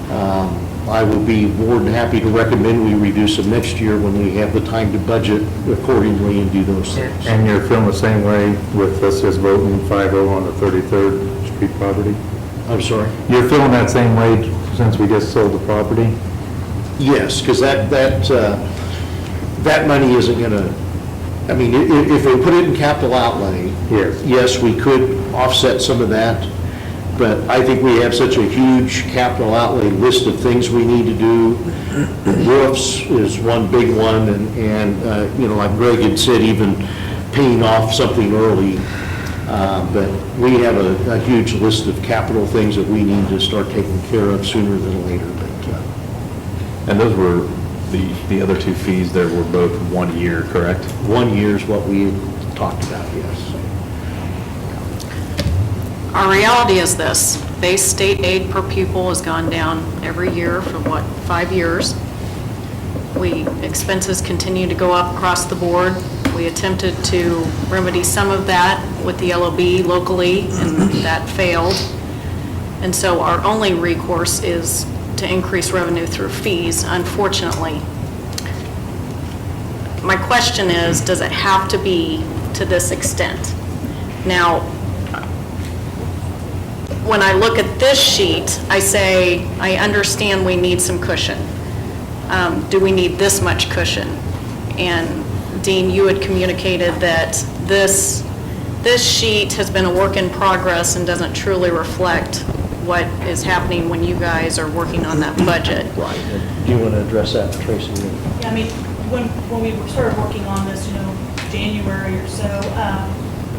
I will be more than happy to recommend we reduce them next year when we have the time to budget accordingly and do those things. And you're feeling the same way with us as voting 5-0 on the 33rd Street property? I'm sorry? You're feeling that same way since we just sold the property? Yes, because that money isn't going to, I mean, if we put it in capital outlay, yes, we could offset some of that, but I think we have such a huge capital outlay list of things we need to do. Roofs is one big one, and you know, like Greg had said, even paying off something early. But we have a huge list of capital things that we need to start taking care of sooner than later. But And those were, the other two fees there were both 1 year, correct? 1 year is what we talked about, yes. Our reality is this: base state aid per pupil has gone down every year for 5 years. Expenses continue to go up across the board. We attempted to remedy some of that with the LOB locally, and that failed. And so our only recourse is to increase revenue through fees, unfortunately. My question is, does it have to be to this extent? Now, when I look at this sheet, I say, I understand we need some cushion. Do we need this much cushion? And Dean, you had communicated that this sheet has been a work in progress and doesn't truly reflect what is happening when you guys are working on that budget. Right. Do you want to address that, Tracy? Yeah, I mean, when we started working on this, January or so,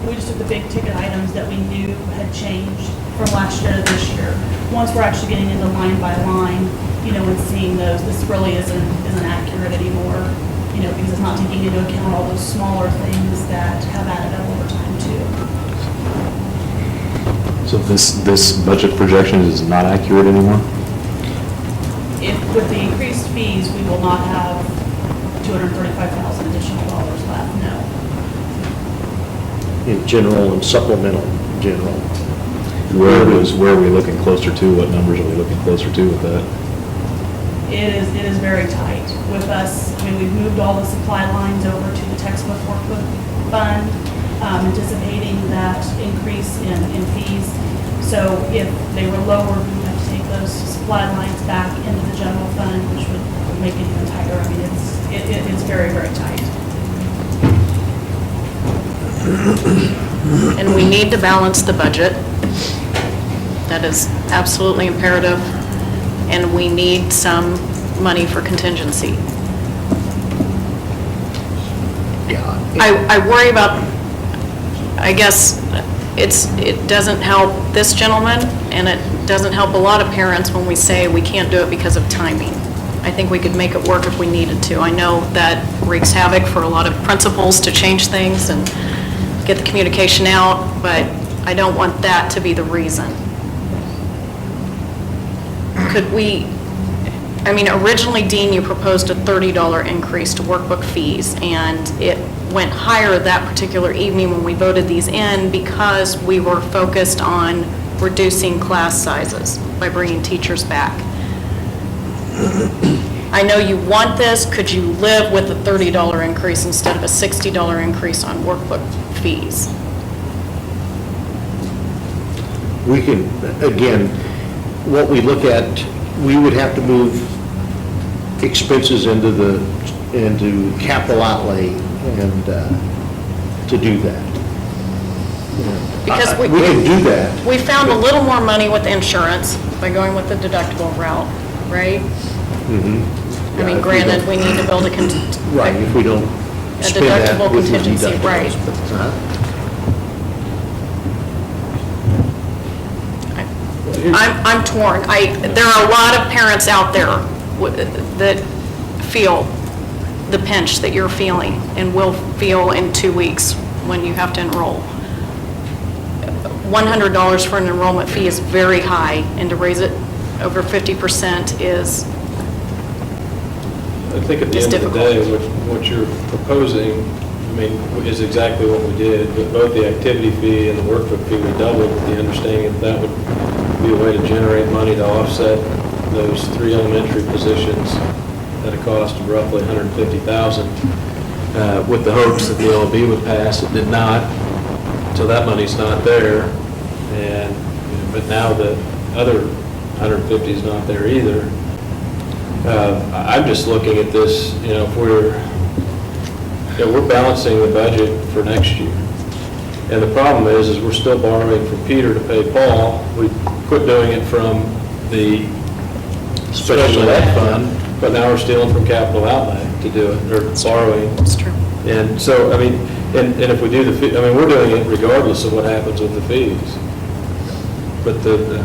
we just took the big ticket items that we knew had changed from last year to this year. Once we're actually getting into line by line, and seeing those, this really isn't accurate anymore, because it's not taking into account all those smaller things that have added up over time too. So this budget projection is not accurate anymore? If, with the increased fees, we will not have $235,000 additional dollars left, no. In general and supplemental general. Where are we looking closer to? What numbers are we looking closer to with that? It is very tight with us. I mean, we've moved all the supply lines over to the textbook workbook fund, anticipating that increase in fees. So if they were lower, we would have to take those supply lines back into the general fund, which would make it even tighter. I mean, it's very, very tight. And we need to balance the budget. That is absolutely imperative. And we need some money for contingency. Yeah. I worry about, I guess, it doesn't help this gentleman, and it doesn't help a lot of parents when we say we can't do it because of timing. I think we could make it work if we needed to. I know that wreaks havoc for a lot of principals to change things and get the communication out, but I don't want that to be the reason. Could we, I mean, originally, Dean, you proposed a $30 increase to workbook fees, and it went higher that particular evening when we voted these in because we were focused on reducing class sizes by bringing teachers back. I know you want this. Could you live with a $30 increase instead of a $60 increase on workbook fees? We can, again, what we look at, we would have to move expenses into capital outlay and to do that. Because we can do that. We found a little more money with insurance by going with the deductible route, right? Mm-hmm. I mean, granted, we need to build a right, if we don't spend that deductible with the contingency, deductibles, right. but, I'm torn. There are a lot of parents out there that feel the pinch that you're feeling and will feel in 2 weeks when you have to enroll. $100 for an enrollment fee is very high, and to raise it over 50% is I think at the end of the day, what you're proposing, I mean, is exactly what we did, but both the activity fee and the workbook fee we doubled with the understanding that would be a way to generate money to offset those 3 elementary positions at a cost of roughly $150,000, with the hopes that the LOB would pass. It did not, so that money's not there. But now that other 150 is not there either. I'm just looking at this, if we're balancing the budget for next year. And the problem is we're still borrowing from Peter to pay Paul. We quit doing it from the special ed fund, but now we're stealing from capital outlay to do it, or borrowing. It's true. And so, I mean, and if we do the fee, I mean, we're doing it regardless of what happens with the fees. But and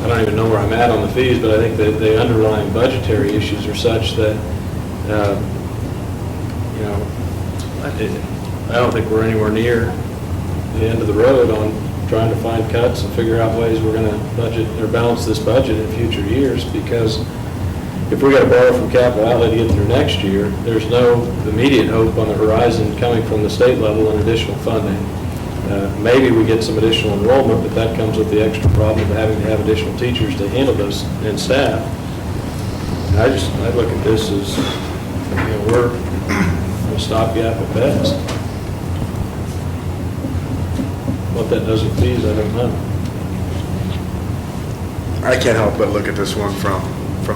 I don't even know where I'm at on the fees, but I think that the underlying budgetary issues are such that, I don't think we're anywhere near the end of the road on trying to find cuts and figure out ways we're going to budget or balance this budget in future years, because if we got to borrow from capital outlay to get through next year, there's no immediate hope on the horizon coming from the state level in additional funding. Maybe we get some additional enrollment, but that comes with the extra problem of having to have additional teachers to handle those and staff. And I look at this as, we're a stopgap at best. What that does with fees, I don't know. I can't help but look at this one from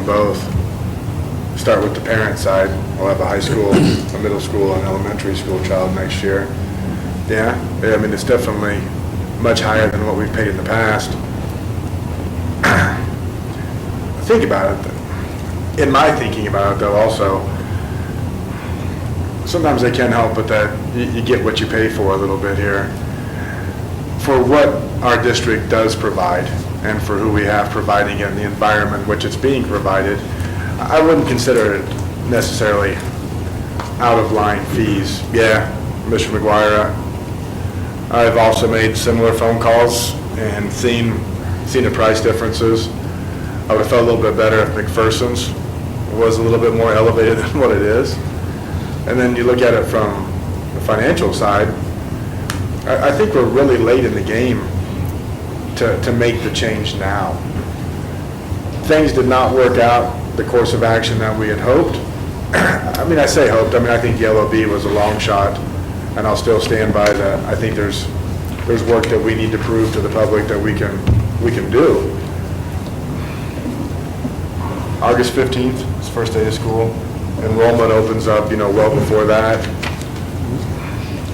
both. Start with the parent side. We'll have a high school, a middle school, and elementary school child next year. Yeah, I mean, it's definitely much higher than what we've paid in the past. Think about it. In my thinking about it, though, also, sometimes I can't help but that you get what you pay for a little bit here. For what our district does provide, and for who we have providing it in the environment which it's being provided, I wouldn't consider it necessarily out-of-line fees. Yeah, Mr. McGuire, I've also made similar phone calls and seen the price differences. I would have felt a little bit better if McPherson's was a little bit more elevated than what it is. And then you look at it from the financial side, I think we're really late in the game to make the change now. Things did not work out the course of action that we had hoped. I mean, I say hoped, I think the LOB was a long shot, and I'll still stand by that. I think there's work that we need to prove to the public that we can do. August 15th is first day of school. Enrollment opens up, well before that.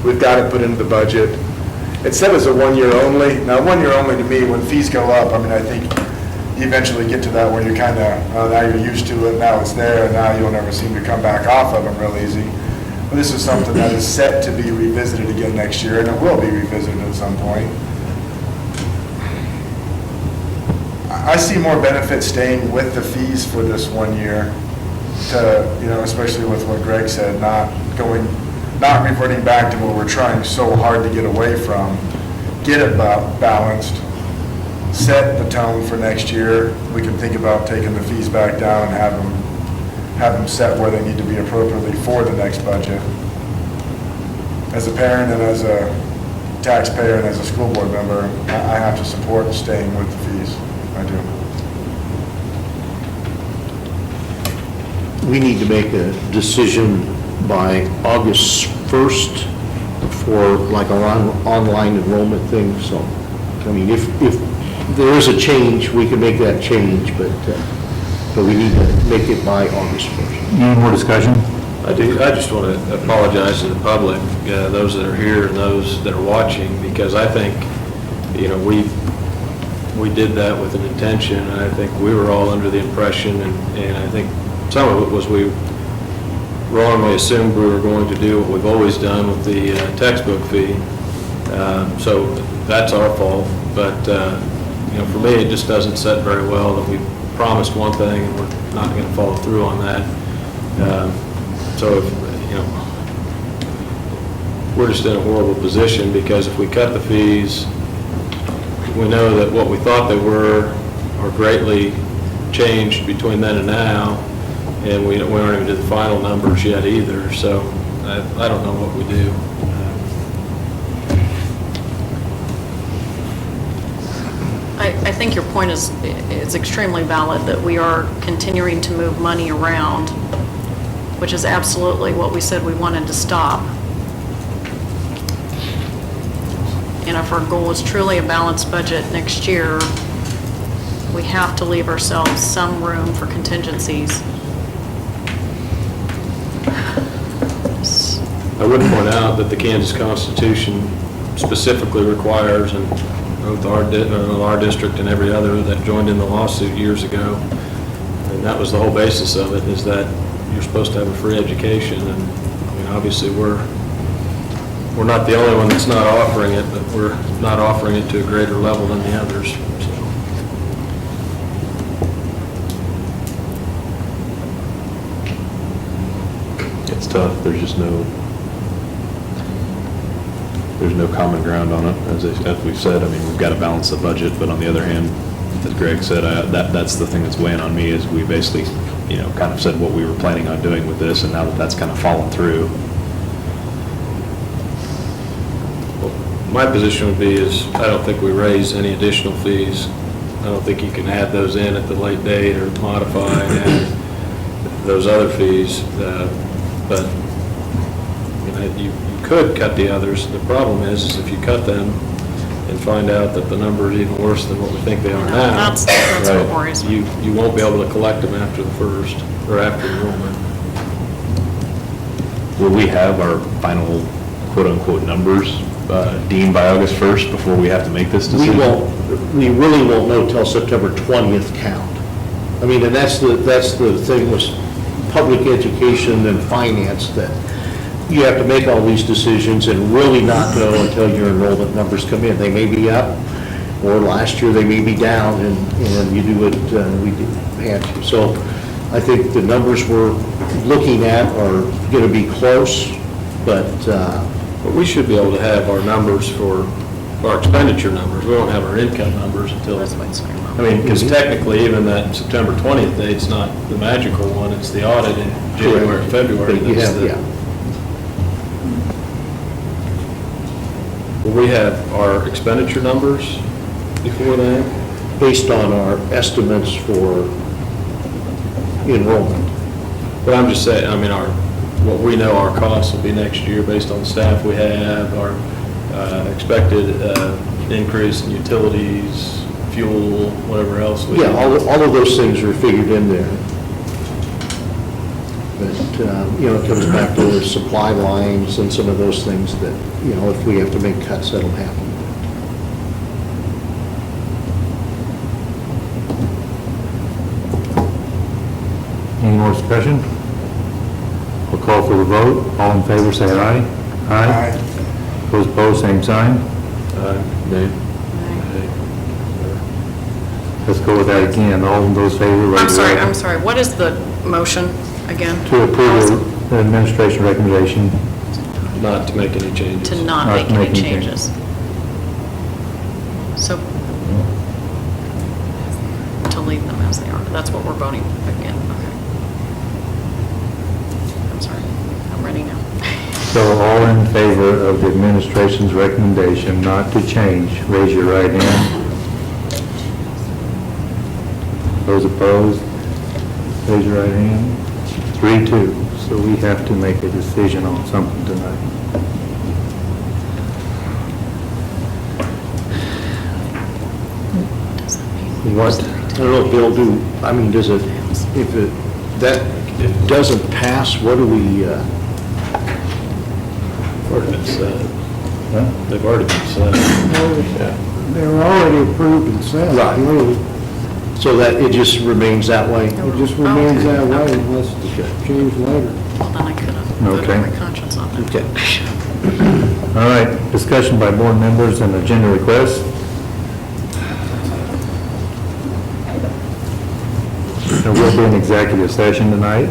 We've got to put into the budget. It said it's a 1 year only. Now, 1 year only to me, when fees go up, I think you eventually get to that where you're kind of, now you're used to it, now it's there, and now you'll never seem to come back off of them real easy. But this is something that is set to be revisited again next year, and it will be revisited at some point. I see more benefit staying with the fees for this 1 year to, especially with what Greg said, not reverting back to what we're trying so hard to get away from. Get it balanced, set the tone for next year. We can think about taking the fees back down and have them set where they need to be appropriately for the next budget. As a parent and as a taxpayer and as a school board member, I have to support staying with the fees. I do. We need to make a decision by August 1st for like our online enrollment thing. So, if there is a change, we can make that change, but we need to make it by August 1st. Any more discussion? I do. I just want to apologize to the public, those that are here and those that are watching, because I think, we did that with an intention, and I think we were all under the impression, and I think some of it was we wrongly assumed we were going to do what we've always done with the textbook fee. So that's our fault, but for me, it just doesn't set very well that we promised one thing and we're not going to follow through on that. So if, we're just in a horrible position, because if we cut the fees, we know that what we thought they were are greatly changed between then and now, and we aren't even to the final numbers yet either. So I don't know what we do. I think your point is extremely valid, that we are continuing to move money around, which is absolutely what we said we wanted to stop. And if our goal is truly a balanced budget next year, have to leave ourselves some room for contingencies. I would point out that the Kansas Constitution specifically requires, and both our district and every other that joined in the lawsuit years ago, and that was the whole basis of it, is that you're supposed to have a free education. And I mean, obviously, we're not the only one that's not offering it, but we're not offering it to a greater level than the others. So. It's tough, there's just no common ground on it, as we've said. I mean, we've got to balance the budget, but on the other hand, as Greg said, that's the thing that's weighing on me, is we basically, kind of said what we were planning on doing with this, and now that's kind of fallen through. My position would be is, I don't think we raise any additional fees. I don't think you can add those in at the late date or modify and add those other fees. But you could cut the others. The problem is if you cut them and find out that the number is even worse than what we think they are now. That's what worries me. You won't be able to collect them after the first, or after enrollment. Will we have our final quote-unquote numbers deemed by August 1st before we have to make this decision? We really won't know till September 20th count. I mean, and that's the thing with public education and finance, that you have to make all these decisions and really not know until your enrollment numbers come in. They may be up, or last year they may be down, and you do what we had to. So I think the numbers we're looking at are going to be close, but we should be able to have our numbers for our expenditure numbers. We won't have our income numbers until, I mean, because technically even that September 20th date's not the magical one, it's the audit in January and February. But you have, Will we have our expenditure numbers before that? based on our estimates for enrollment. But I'm just saying, I mean, what we know our costs will be next year based on the staff we have, our expected increase in utilities, fuel, whatever else. Yeah, all of those things are figured in there. But, it comes back to the supply lines and some of those things that, if we have to make cuts, that'll happen. Any more discussion? We'll call for the vote. All in favor, say aye. Aye. Those opposed, same sign. Nay. Let's go with that again. All of those favor, raise your right. I'm sorry, what is the motion again? To approve the administration recommendation. Not to make any changes. To not make any changes. So, to leave them as they are. That's what we're voting again. Okay. I'm sorry. I'm ready now. So all in favor of the administration's recommendation not to change, raise your right hand. Those opposed, raise your right hand. 3-2. So we have to make a decision on something tonight. What? I don't know if Bill does it, if that doesn't pass, what do we, They've already been said. They were already approved and set. Right. Really. So that it just remains that way? It just remains that way unless it's changed later. Well, then I could have voted Okay. my conscience on that. Okay. All right, discussion by board members and agenda requests. There will be an executive session tonight.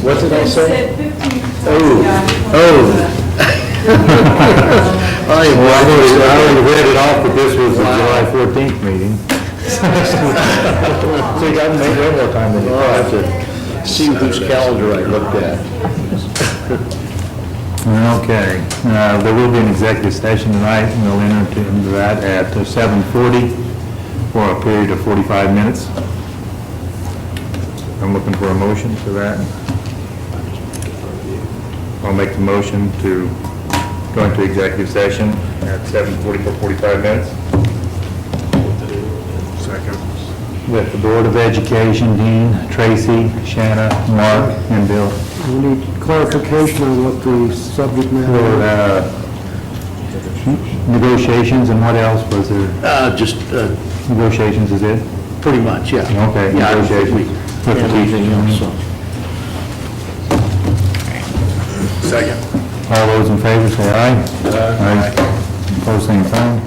What did I say? Oh. I already read it off, but this was the July 14th meeting. So you got to make way more time than you I'll have thought. to see whose calendar I looked at. Okay, there will be an executive session tonight, and we'll enter into that at 7:40 for a period of 45 minutes. I'm looking for a motion for that. I'll make the motion to go into executive session at 7:45 minutes Second. with the Board of Education, Dean, Tracy, Shanna, Mark, and Bill. We need clarification on what the subject matter For negotiations, and what else was there? Just Negotiations is it? pretty much, yeah. Okay, Yeah, I don't think we negotiations. With the have anything else, so. Second. All those in favor say aye. Aye. Opposed, same sign.